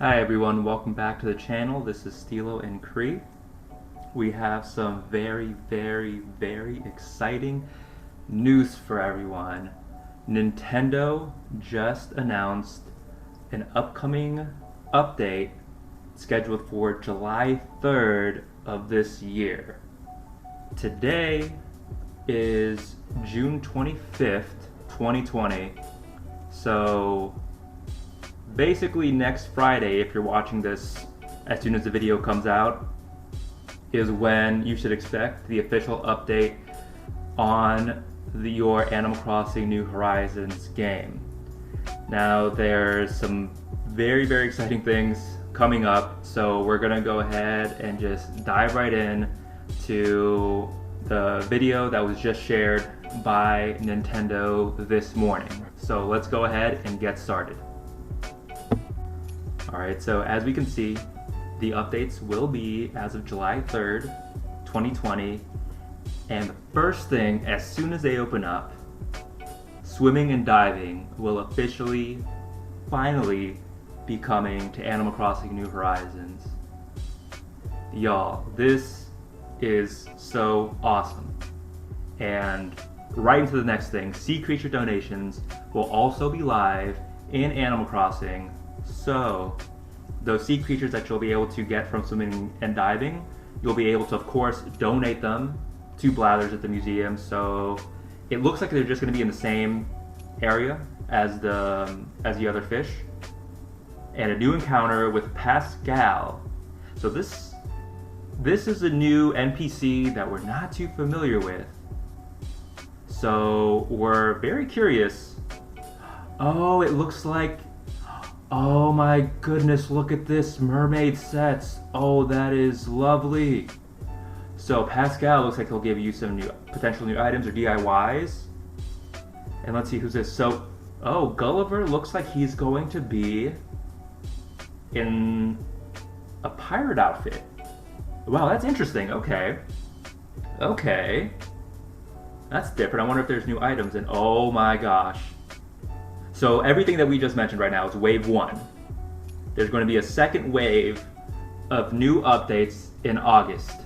Hi everyone, welcome back to the channel. This is Stilo and Cree. We have some very exciting news for everyone. Nintendo just announced an upcoming update scheduled for July 3rd of this year. Today is June 25th, 2020, so basically next Friday, if you're watching this as soon as the video comes out, is when you should expect the official update on your Animal Crossing New Horizons game. Now there's some very exciting things coming up, so we're gonna go ahead and just dive right in to the video that was just shared by Nintendo this morning. So let's go ahead and get started. Alright, so as we can see, the updates will be as of July 3rd, 2020, and the first thing, as soon as they open up, swimming and diving will officially, finally, be coming to Animal Crossing New Horizons. Y'all, this is so awesome. And right into the next thing, sea creature donations will also be live in Animal Crossing. So, those sea creatures that you'll be able to get from swimming and diving, you'll be able to, of course, donate them to Blathers at the museum. So, it looks like they're just going to be in the same area as the other fish. And a new encounter with Pascal. So this is a new NPC that we're not too familiar with. So, we're very curious. Oh, it looks like... Oh my goodness, look at this, mermaid sets. Oh, that is lovely. So Pascal looks like he'll give you some potential new items or DIYs. And let's see who's this. So, oh, Gulliver looks like he's going to be in a pirate outfit. Wow, that's interesting. Okay. That's different. I wonder if there's new items. And oh my gosh. So everything that we just mentioned right now is wave 1. There's going to be a second wave of new updates in August.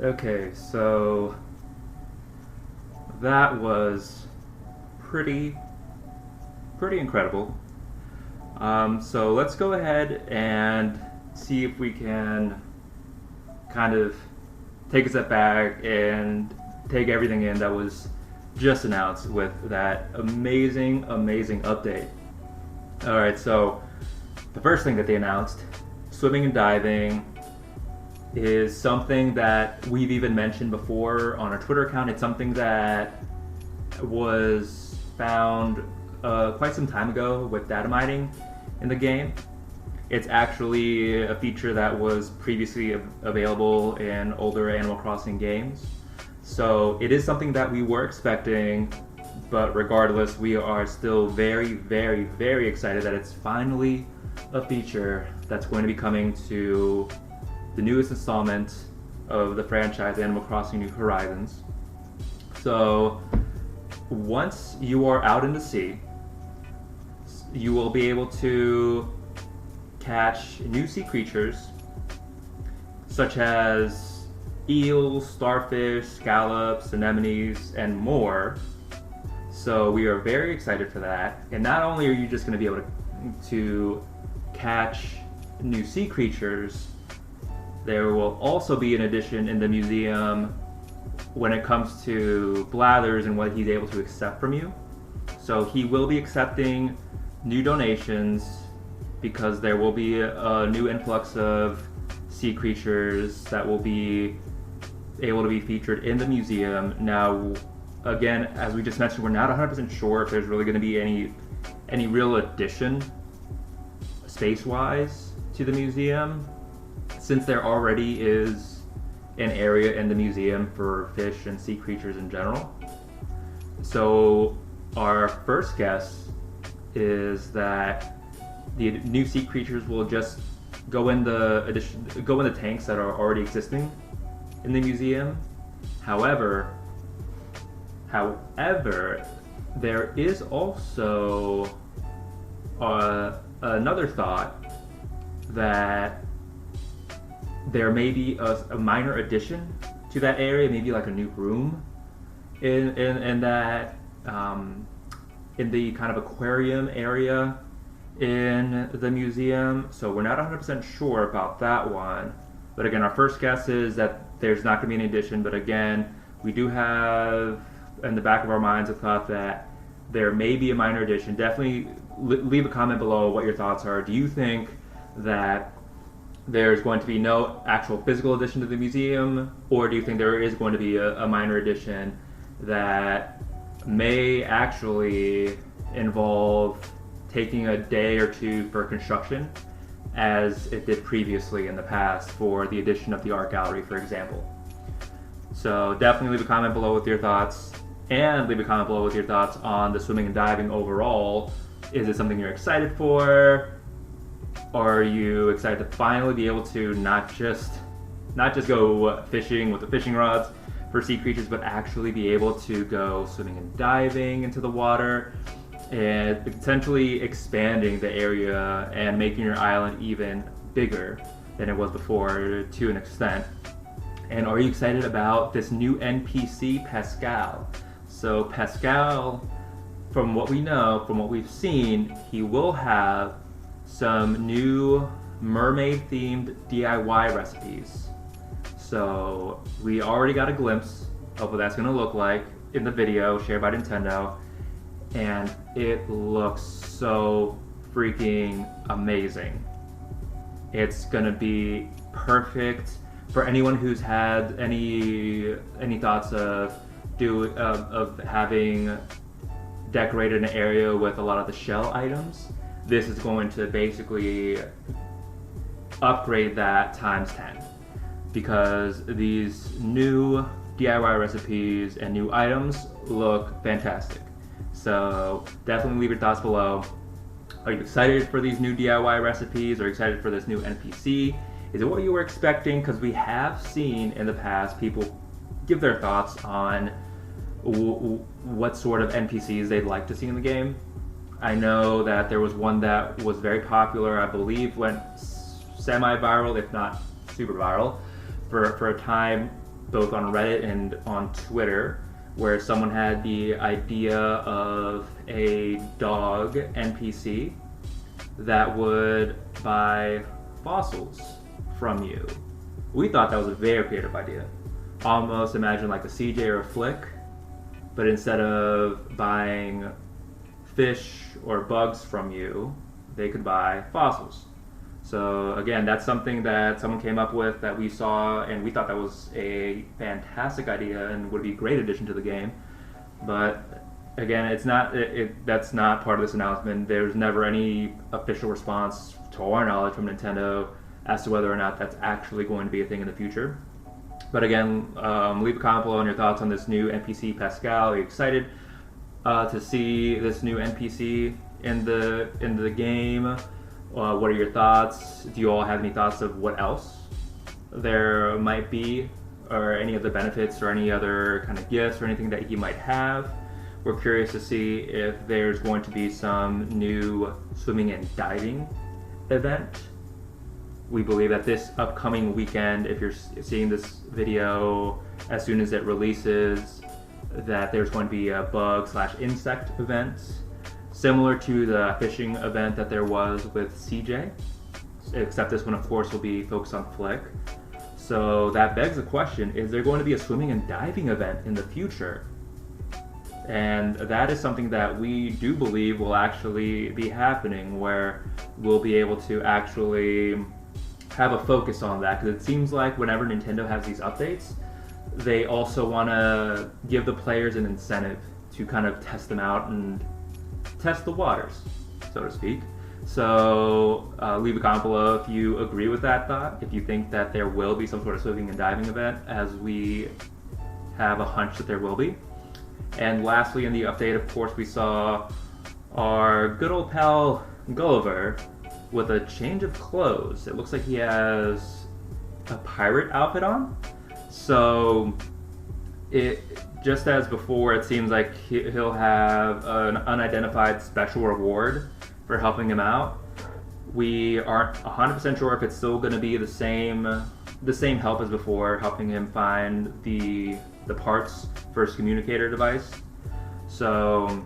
Okay, so that was pretty incredible. So let's go ahead and see if we can kind of take a step back and take everything in that was just announced with that amazing update. Alright, so the first thing that they announced, swimming and diving, is something that we've even mentioned before on our Twitter account. It's something that was found quite some time ago with data mining in the game. It's actually a feature that was previously available in older Animal Crossing games. So it is something that we were expecting, but regardless, we are still very excited that it's finally a feature that's going to be coming to the newest installment of the franchise, Animal Crossing New Horizons. So once you are out in the sea, you will be able to catch new sea creatures such as eels, starfish, scallops, anemones, and more. So we are very excited for that. And not only are you just going to be able to catch new sea creatures, there will also be an addition in the museum when it comes to Blathers and what he's able to accept from you. So he will be accepting new donations because there will be a new influx of sea creatures that will be able to be featured in the museum. Now, again, as we just mentioned, we're not 100% sure if there's really going to be any real addition space-wise to the museum, since there already is an area in the museum for fish and sea creatures in general. So our first guess is that the new sea creatures will just go in the tanks that are already existing in the museum. However, there is also another thought that there may be a minor addition to that area, maybe like a new room in that in the kind of aquarium area in the museum. So we're not 100% sure about that one. But again, our first guess is that there's not going to be any addition. But again, we do have in the back of our minds a thought that there may be a minor addition. Definitely leave a comment below what your thoughts are. Do you think that there's going to be no actual physical addition to the museum, or do you think there is going to be a minor addition that may actually involve taking a day or two for construction, as it did previously in the past for the addition of the art gallery, for example? So definitely leave a comment below with your thoughts, and leave a comment below with your thoughts on the swimming and diving overall. Is it something you're excited for? Or are you excited to finally be able to not just go fishing with the fishing rods for sea creatures, but actually be able to go swimming and diving into the water, and potentially expanding the area and making your island even bigger than it was before to an extent? And are you excited about this new NPC, Pascal? So Pascal, from what we know, from what we've seen, he will have some new mermaid-themed DIY recipes. So we already got a glimpse of what that's going to look like in the video shared by Nintendo, and it looks so freaking amazing. It's going to be perfect for anyone who's had any thoughts of having decorated an area with a lot of the shell items. This is going to basically upgrade that times 10, because these new DIY recipes and new items look fantastic. So definitely leave your thoughts below. Are you excited for these new DIY recipes? Are you excited for this new NPC? Is it what you were expecting? Because we have seen in the past people give their thoughts on what sort of NPCs they'd like to see in the game. I know that there was one that was very popular, I believe went semi-viral, if not super viral, for a time, both on Reddit and on Twitter, where someone had the idea of a dog NPC that would buy fossils from you. We thought that was a very creative idea. Almost imagine like a CJ or a Flick, but instead of buying fish or bugs from you, they could buy fossils. So again, that's something that someone came up with that we saw, and we thought that was a fantastic idea and would be a great addition to the game. But again, that's not part of this announcement. There's never any official response, to our knowledge, from Nintendo as to whether or not that's actually going to be a thing in the future. But again, leave a comment below on your thoughts on this new NPC, Pascal. Are you excited to see this new NPC in the game? What are your thoughts? Do you all have any thoughts of what else there might be, or any other benefits or any other kind of gifts or anything that he might have? We're curious to see if there's going to be some new swimming and diving event. We believe that this upcoming weekend, if you're seeing this video as soon as it releases, that there's going to be a bug/insect event, similar to the fishing event that there was with CJ, except this one, of course, will be focused on Flick. So that begs the question, is there going to be a swimming and diving event in the future? And that is something that we do believe will actually be happening, where we'll be able to actually have a focus on that, because it seems like whenever Nintendo has these updates, they also want to give the players an incentive to kind of test them out and test the waters, so to speak. So leave a comment below if you agree with that thought, if you think that there will be some sort of swimming and diving event, as we have a hunch that there will be. And lastly, in the update, of course, we saw our good old pal Gulliver with a change of clothes. It looks like he has a pirate outfit on. So just as before, it seems like he'll have an unidentified special reward for helping him out. We aren't 100% sure if it's still going to be the same help as before, helping him find the parts for his communicator device. So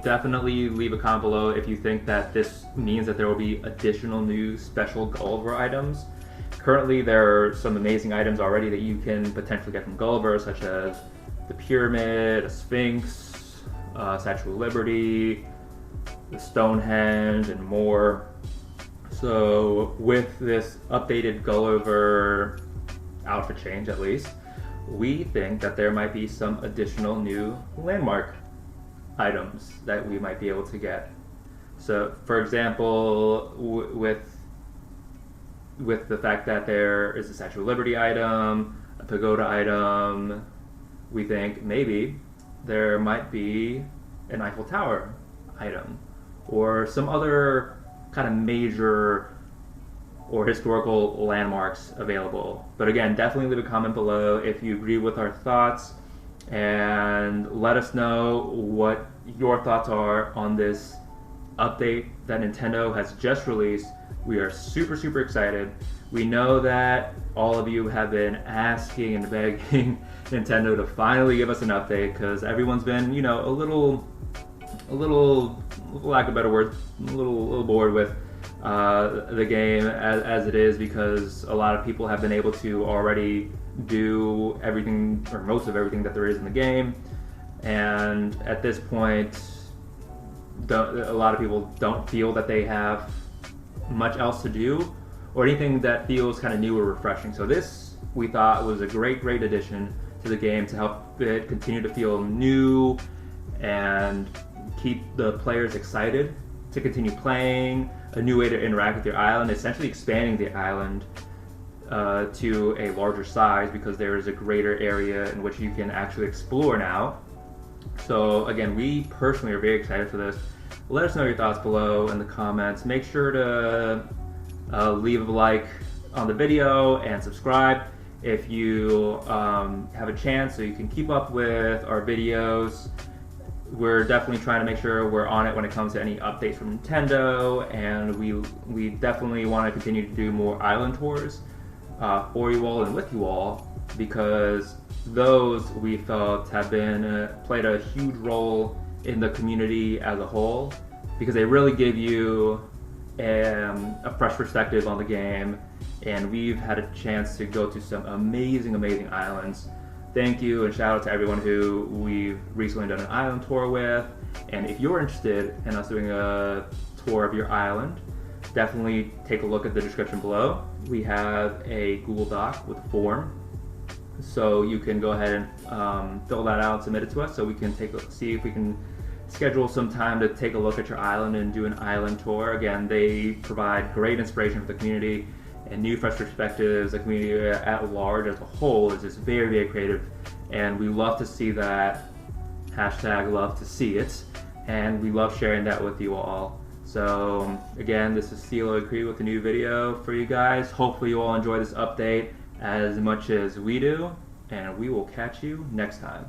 definitely leave a comment below if you think that this means that there will be additional new special Gulliver items. Currently, there are some amazing items already that you can potentially get from Gulliver, such as the pyramid, a sphinx, Statue of Liberty, the Stonehenge, and more. So with this updated Gulliver outfit change, at least, we think that there might be some additional new landmark items that we might be able to get. So, for example, with the fact that there is a Statue of Liberty item, a pagoda item, we think maybe there might be an Eiffel Tower item or some other kind of major or historical landmarks available. But again, definitely leave a comment below if you agree with our thoughts, and let us know what your thoughts are on this update that Nintendo has just released. We are super excited. We know that all of you have been asking and begging Nintendo to finally give us an update, because everyone's been, you know, a little, lack of better words, a little bored with the game as it is, because a lot of people have been able to already do everything, or most of everything that there is in the game, and at this point a lot of people don't feel that they have much else to do or anything that feels kind of new or refreshing. So this, we thought, was a great addition to the game to help it continue to feel new and keep the players excited to continue playing, a new way to interact with your island, essentially expanding the island to a larger size, because there is a greater area in which you can actually explore now. So again, we personally are very excited for this. Let us know your thoughts below in the comments. Make sure to leave a like on the video and subscribe if you have a chance, so you can keep up with our videos. We're definitely trying to make sure we're on it when it comes to any updates from Nintendo, and we definitely want to continue to do more island tours for you all and with you all, because those, we felt, have been played a huge role in the community as a whole, because they really give you a fresh perspective on the game, and we've had a chance to go to some amazing islands. Thank you, and shout out to everyone who we've recently done an island tour with. And if you're interested in us doing a tour of your island, definitely take a look at the description below. We have a Google Doc with a form, so you can go ahead and fill that out and submit it to us, so we can see if we can schedule some time to take a look at your island and do an island tour. Again, they provide great inspiration for the community and new fresh perspectives. The community at large as a whole is just very creative, and we love to see that. Hashtag love to see it, and we love sharing that with you all. So again, this is CeeLo Cree with a new video for you guys. Hopefully you all enjoy this update as much as we do, and we will catch you next time.